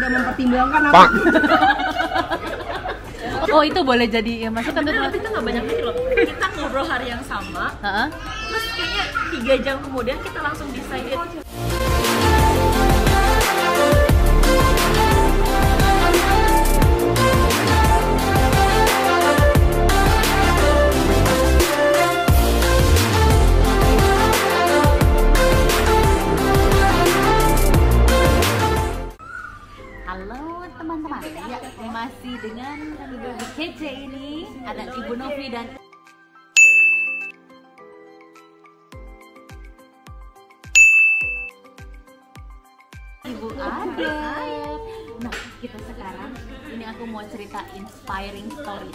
tidak mempertimbangkan apa? Oh itu boleh jadi ya masuk kan? Sebenarnya kita nggak banyak mikir loh. Kita ngobrol hari yang sama, terus kayaknya 3 jam kemudian kita langsung decided. Halo teman-teman, ya masih dengan Ibu kece ini ada Ibu Novi dan Ibu Adep. Nah kita sekarang ini aku mau cerita inspiring story.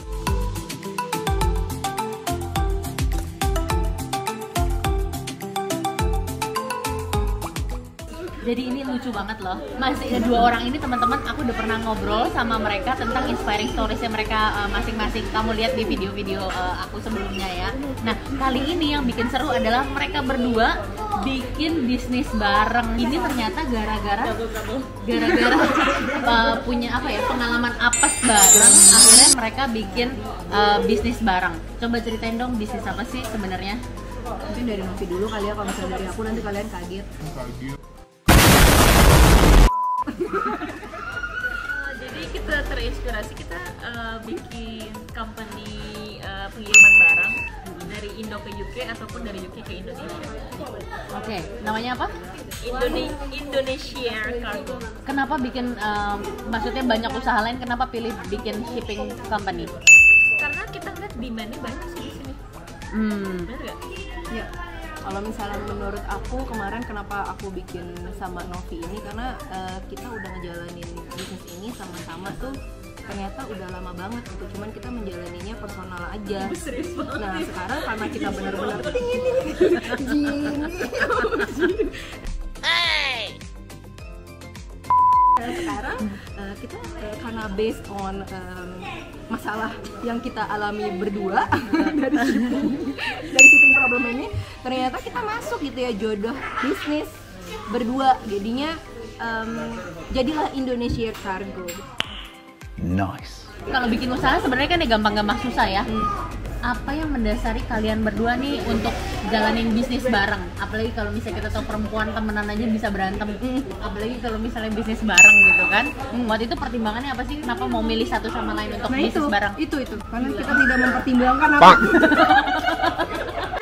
Jadi ini lucu banget loh. Masih ada 2 orang ini teman-teman, aku udah pernah ngobrol sama mereka tentang inspiring storiesnya mereka masing-masing. Kamu lihat di video-video aku sebelumnya ya. Nah kali ini yang bikin seru adalah mereka berdua bikin bisnis bareng. Ini ternyata gara-gara punya apa ya, pengalaman apes bareng. Akhirnya mereka bikin bisnis bareng. Coba ceritain dong bisnis apa sih sebenarnya? Mungkin dari Novi dulu kali ya, kalau misalnya dari aku nanti kalian kaget. Jadi kita terinspirasi, kita bikin company pengiriman barang dari Indo ke UK ataupun dari UK ke Indonesia. Oke, namanya apa? Indonesia Cargo. Kenapa bikin, maksudnya banyak usaha lain, kenapa pilih bikin shipping company? Karena kita ngeliat demand-nya banyak sih di sini. Bener nggak? Ya, kalau misalnya menurut aku kemarin kenapa aku bikin sama Novi ini karena kita udah ngejalanin bisnis ini sama-sama tuh ternyata udah lama banget gitu, cuman kita menjalaninya personal aja. Nah sekarang karena kita benar-benar sekarang kita karena based on masalah yang kita alami berdua dari shipping problem ini, ternyata kita masuk gitu ya, jodoh bisnis berdua, jadinya jadilah Indonesia Cargo. Nice. Kalau bikin usaha sebenarnya kan ya gampang-gampang susah ya. Apa yang mendasari kalian berdua nih untuk jalanin bisnis bareng? Apalagi kalau misalnya kita tahu perempuan temenan aja bisa berantem. Apalagi kalau misalnya bisnis bareng gitu kan. Waktu itu pertimbangannya apa sih? Kenapa mau milih satu sama lain untuk bisnis bareng? Itu karena kita tidak mempertimbangkan apa.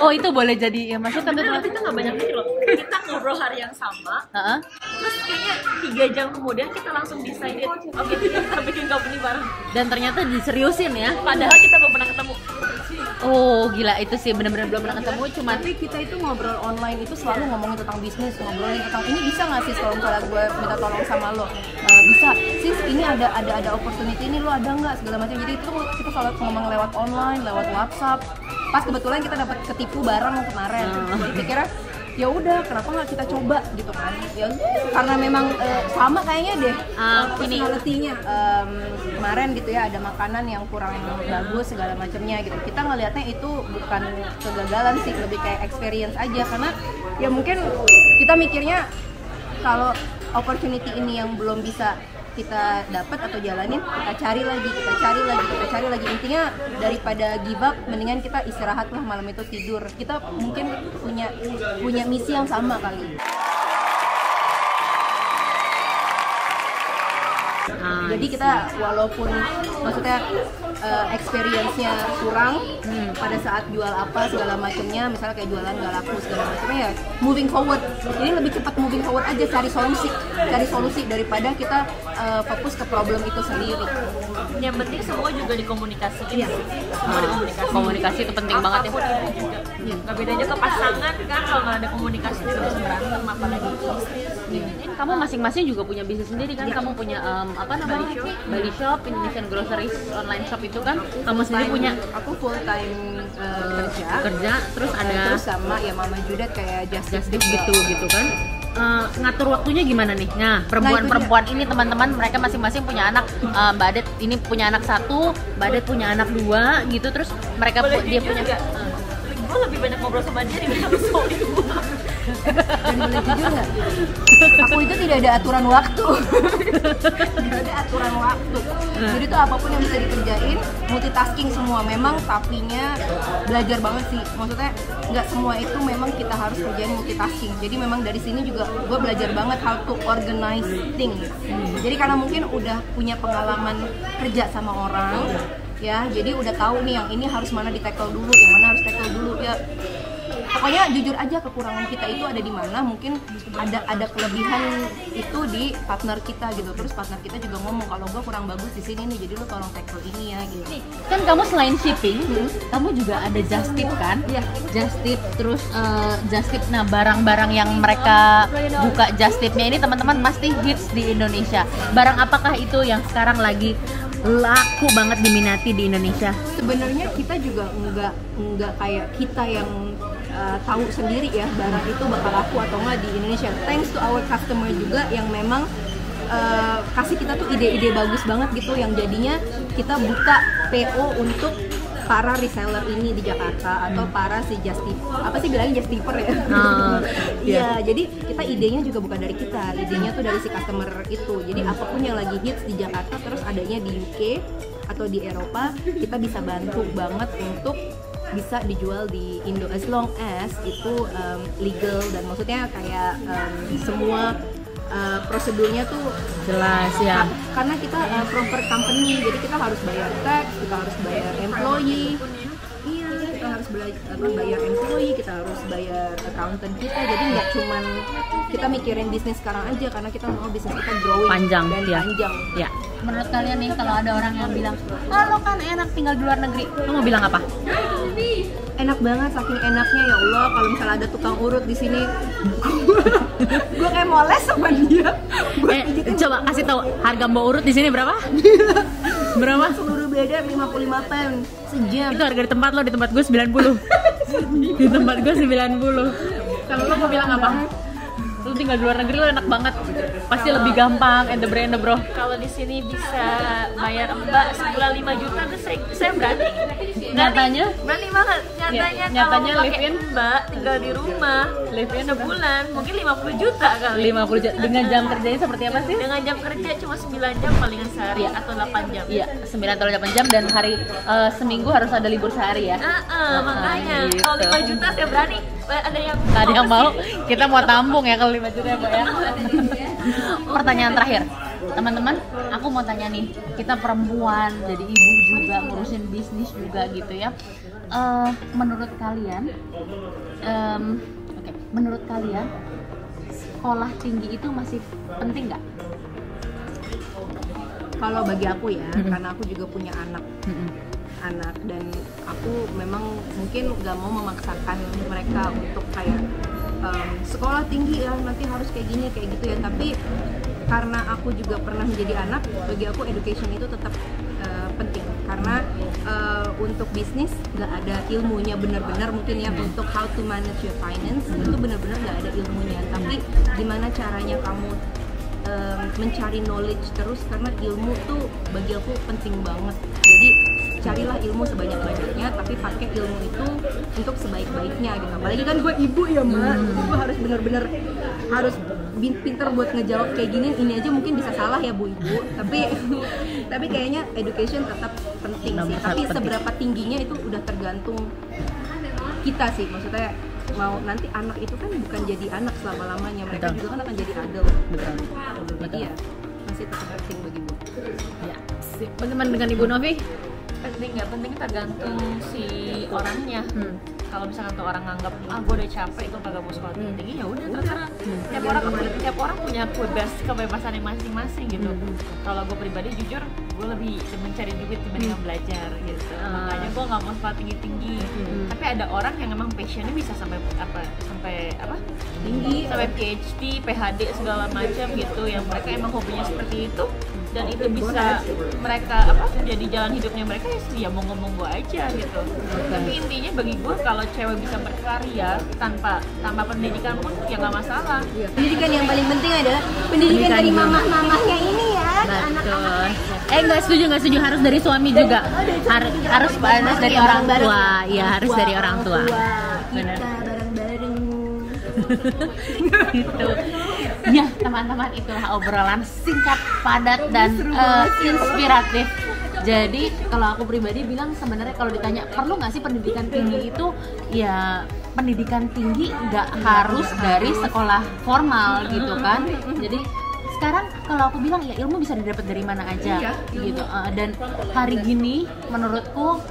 Oh itu boleh jadi ya masuk kan? Sebenarnya kita nggak banyak mikir loh. Kita ngobrol hari yang sama, terus kayaknya 3 jam kemudian kita langsung decided, oke kita bikin company bareng. Dan ternyata diseriusin ya. Padahal kita belum pernah ketemu. Oh gila, itu sih benar-benar belum pernah ketemu. Cuma Tapi kita itu ngobrol online itu selalu ngomongin tentang bisnis, ngobrolin tentang ini bisa nggak sih kalau misalnya gue minta tolong sama lo, bisa sis ini ada opportunity ini, lo ada nggak, segala macam. Jadi itu kita selalu ngomong lewat online, lewat WhatsApp. Pas kebetulan kita dapat ketipu bareng kemarin, jadi pikirnya ya udah kenapa nggak kita coba gitu kan, ya karena memang sama kayaknya deh personality-nya. Kemarin gitu ya ada makanan yang kurang bagus segala macamnya gitu, kita ngelihatnya itu bukan kegagalan sih, lebih kayak experience aja, karena ya mungkin kita mikirnya kalau opportunity ini yang belum bisa kita dapat atau jalanin, kita cari lagi. Intinya daripada give up, mendingan kita istirahat lah malam itu, tidur. Kita mungkin punya misi yang sama kali. Jadi kita walaupun maksudnya experience-nya kurang pada saat jual apa segala macamnya, misalnya kayak jualan nggak laku segala macamnya, ya moving forward. Jadi lebih cepat moving forward aja, cari solusi daripada kita fokus ke problem itu sendiri. Yang penting semua juga dikomunikasiin. Iya. komunikasi itu penting banget ya. Nggak bedanya ke pasangan kan, kalau nggak ada komunikasi itu bisa berantem, apalagi bisnis. Ini kamu masing-masing juga punya bisnis sendiri kan? Kamu punya apa namanya? Bali Shop, Indonesian Groceries online shop itu kan? Kamu sendiri punya? Aku full time kerja, terus ada terus sama ya Mama Judet kayak just gitu kan? Ngatur waktunya gimana nih? Nah, perempuan ini teman-teman, mereka masing-masing punya anak. Mbak Adet ini punya anak 1, Mbak Adet punya anak 2 gitu, terus mereka dia punya gue lebih banyak ngobrol sama dia dibanding sama suami gue. Dan boleh jujur nggak? Aku itu tidak ada aturan waktu. Tidak ada aturan waktu. Jadi tuh apapun yang bisa dikerjain, multitasking semua. Memang tapinya belajar banget sih. Maksudnya nggak semua itu memang kita harus kerjain multitasking. Jadi memang dari sini juga gue belajar banget how to organize things. Jadi karena mungkin udah punya pengalaman kerja sama orang, ya, jadi udah tahu nih yang ini harus mana di tackle dulu, yang mana harus tackle dulu ya. Pokoknya jujur aja kekurangan kita itu ada di mana, mungkin ada kelebihan itu di partner kita gitu. Terus partner kita juga ngomong kalau gue kurang bagus di sini nih, jadi lu tolong tackle ini ya gitu. Kan kamu selain shipping, kamu juga ada just tip kan? Iya. Just tip, terus just tip. Nah, barang-barang yang mereka buka just tipnya ini teman-teman pasti hits di Indonesia. Barang apakah itu yang sekarang lagi laku banget diminati di Indonesia? Sebenarnya kita juga nggak kayak kita yang tahu sendiri ya barang itu bakal laku atau nggak di Indonesia. Thanks to our customer juga yang memang kasih kita tuh ide-ide bagus banget gitu, yang jadinya kita buka PO untuk para reseller ini di Jakarta atau para si bilangnya just tipper ya. Iya, jadi kita idenya juga bukan dari kita, idenya tuh dari si customer itu. Jadi apapun yang lagi hits di Jakarta terus adanya di UK atau di Eropa, kita bisa bantu banget untuk bisa dijual di Indo as long as itu legal, dan maksudnya kayak semua prosedurnya tuh Jelas ya. karena kita proper company, jadi kita harus bayar tax, kita harus bayar employee. Iya, kita harus bayar employee, kita harus bayar accountant kita. Jadi nggak cuman kita mikirin bisnis sekarang aja, karena kita mau bisnis kita growing Panjang, dan ya. panjang. Ya. Menurut kalian nih, kalau ada orang yang bilang, "Ah, lo kan enak tinggal di luar negeri," lo mau bilang apa? Enak banget, saking enaknya ya Allah. Kalau misalnya ada tukang urut di sini, gue kayak moles sama dia. Coba kasih tahu harga mbak urut di sini berapa? Berapa? Seluruh beda 55 pen sejam. Itu harga di tempat lo, di tempat gue 90. Di tempat gue 90. Kalau lo mau bilang apa? Lo tinggal di luar negeri, lo enak banget. Pasti lebih gampang, and bro. Kalau di sini bisa bayar Mbak sebulan 5 juta, tuh saya berani. Nyatanya? Berani banget. Nyatanya kalau live in? pakai Mbak tinggal di rumah, Live in sebulan mungkin 50 juta kali. 50 juta. Dengan jam kerjanya seperti apa sih? Dengan jam kerja cuma 9 jam palingan sehari atau 8 jam. Iya, 9 atau 8 jam, dan hari seminggu harus ada libur sehari ya. Makanya gitu. kalau 5 juta saya berani. Ada yang mau, kita mau tampung ya kalau 5 juta ya, Pak ya. Pertanyaan terakhir, teman-teman, aku mau tanya nih, kita perempuan, jadi ibu juga, ngurusin bisnis juga gitu ya. Menurut kalian, menurut kalian sekolah tinggi itu masih penting nggak? Kalau bagi aku ya, karena aku juga punya anak, dan aku memang mungkin nggak mau memaksakan mereka untuk kayak sekolah tinggi ya nanti harus kayak gini kayak gitu ya. Tapi karena aku juga pernah menjadi anak, bagi aku education itu tetap penting, karena untuk bisnis nggak ada ilmunya benar-benar mungkin ya. Untuk how to manage your finance itu benar-benar nggak ada ilmunya, tapi gimana caranya kamu mencari knowledge terus, karena ilmu tuh bagi aku penting banget. Jadi carilah ilmu sebanyak-banyaknya, tapi pakai ilmu itu untuk sebaik-baiknya gitu. Apalagi kan gue ibu ya Mbak, gue harus benar-benar harus pinter buat ngejawab kayak gini. Ini aja mungkin bisa salah ya Bu Ibu, tapi kayaknya education tetap penting sih. Tapi seberapa tingginya itu udah tergantung kita sih. Maksudnya mau nanti anak itu kan bukan jadi anak selama-lamanya, mereka juga kan akan jadi adult. Jadi ya masih tetap penting bagi gue. Ya. Bagaimana dengan Ibu Novi? Penting nggak penting tergantung si orangnya. Kalau misalkan tuh orang nganggap gue udah capek itu kagak mau sekolah tinggi, ya udah terserah. Tiap orang punya kebebasannya masing-masing gitu. Kalau gue pribadi jujur gue lebih mencari duit dibanding belajar gitu. Makanya gue nggak mau sekolah tinggi. Tapi ada orang yang memang passionnya bisa sampai tinggi, sampai PhD, PhD segala macam gitu. Yang mereka emang hobinya seperti itu, dan itu bisa mereka jadi jalan hidupnya mereka, ya mau ngomong gue aja gitu. Tapi intinya bagi gue kalau cewek bisa berkarya tanpa pendidikan pun ya nggak masalah. Pendidikan yang paling penting adalah pendidikan dari mamah-mamahnya ini ya. Betul. Nggak setuju, harus dari suami juga. Harus dari orang tua. Iya, harus dari orang tua. Benar. kita bareng-bareng. Gitu. Ya teman-teman, itulah obrolan singkat, padat dan inspiratif. Jadi kalau aku pribadi bilang sebenarnya kalau ditanya perlu nggak sih pendidikan tinggi itu, ya pendidikan tinggi nggak harus dari sekolah formal gitu kan. Jadi sekarang kalau aku bilang ya ilmu bisa didapat dari mana aja gitu. Dan hari gini menurutku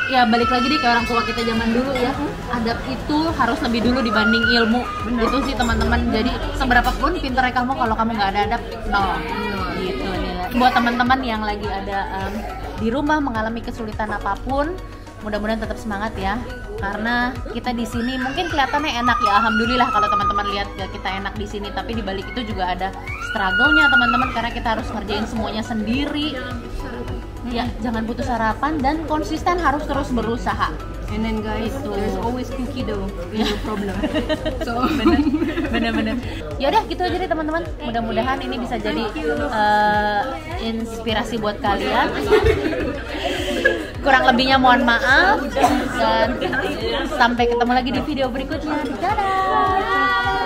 ya balik lagi deh ke orang tua kita zaman dulu ya, adab itu harus lebih dulu dibanding ilmu. Itu sih teman-teman. Jadi seberapa pun pinternya kamu, kalau kamu nggak ada adab, no gitu nih. Buat teman-teman yang lagi ada di rumah mengalami kesulitan apapun, mudah-mudahan tetap semangat ya, karena kita di sini mungkin kelihatannya enak ya, alhamdulillah kalau teman-teman lihat ya kita enak di sini, tapi di balik itu juga ada struggle-nya teman-teman, karena kita harus ngerjain semuanya sendiri. Ya, jangan putus harapan dan konsisten, harus terus berusaha. And then guys, there's always cookie dough in your problem. So Bener-bener. Ya udah gitu aja deh teman-teman. Mudah-mudahan ini bisa jadi inspirasi buat kalian. Kurang lebihnya mohon maaf dan sampai ketemu lagi di video berikutnya. Dadah.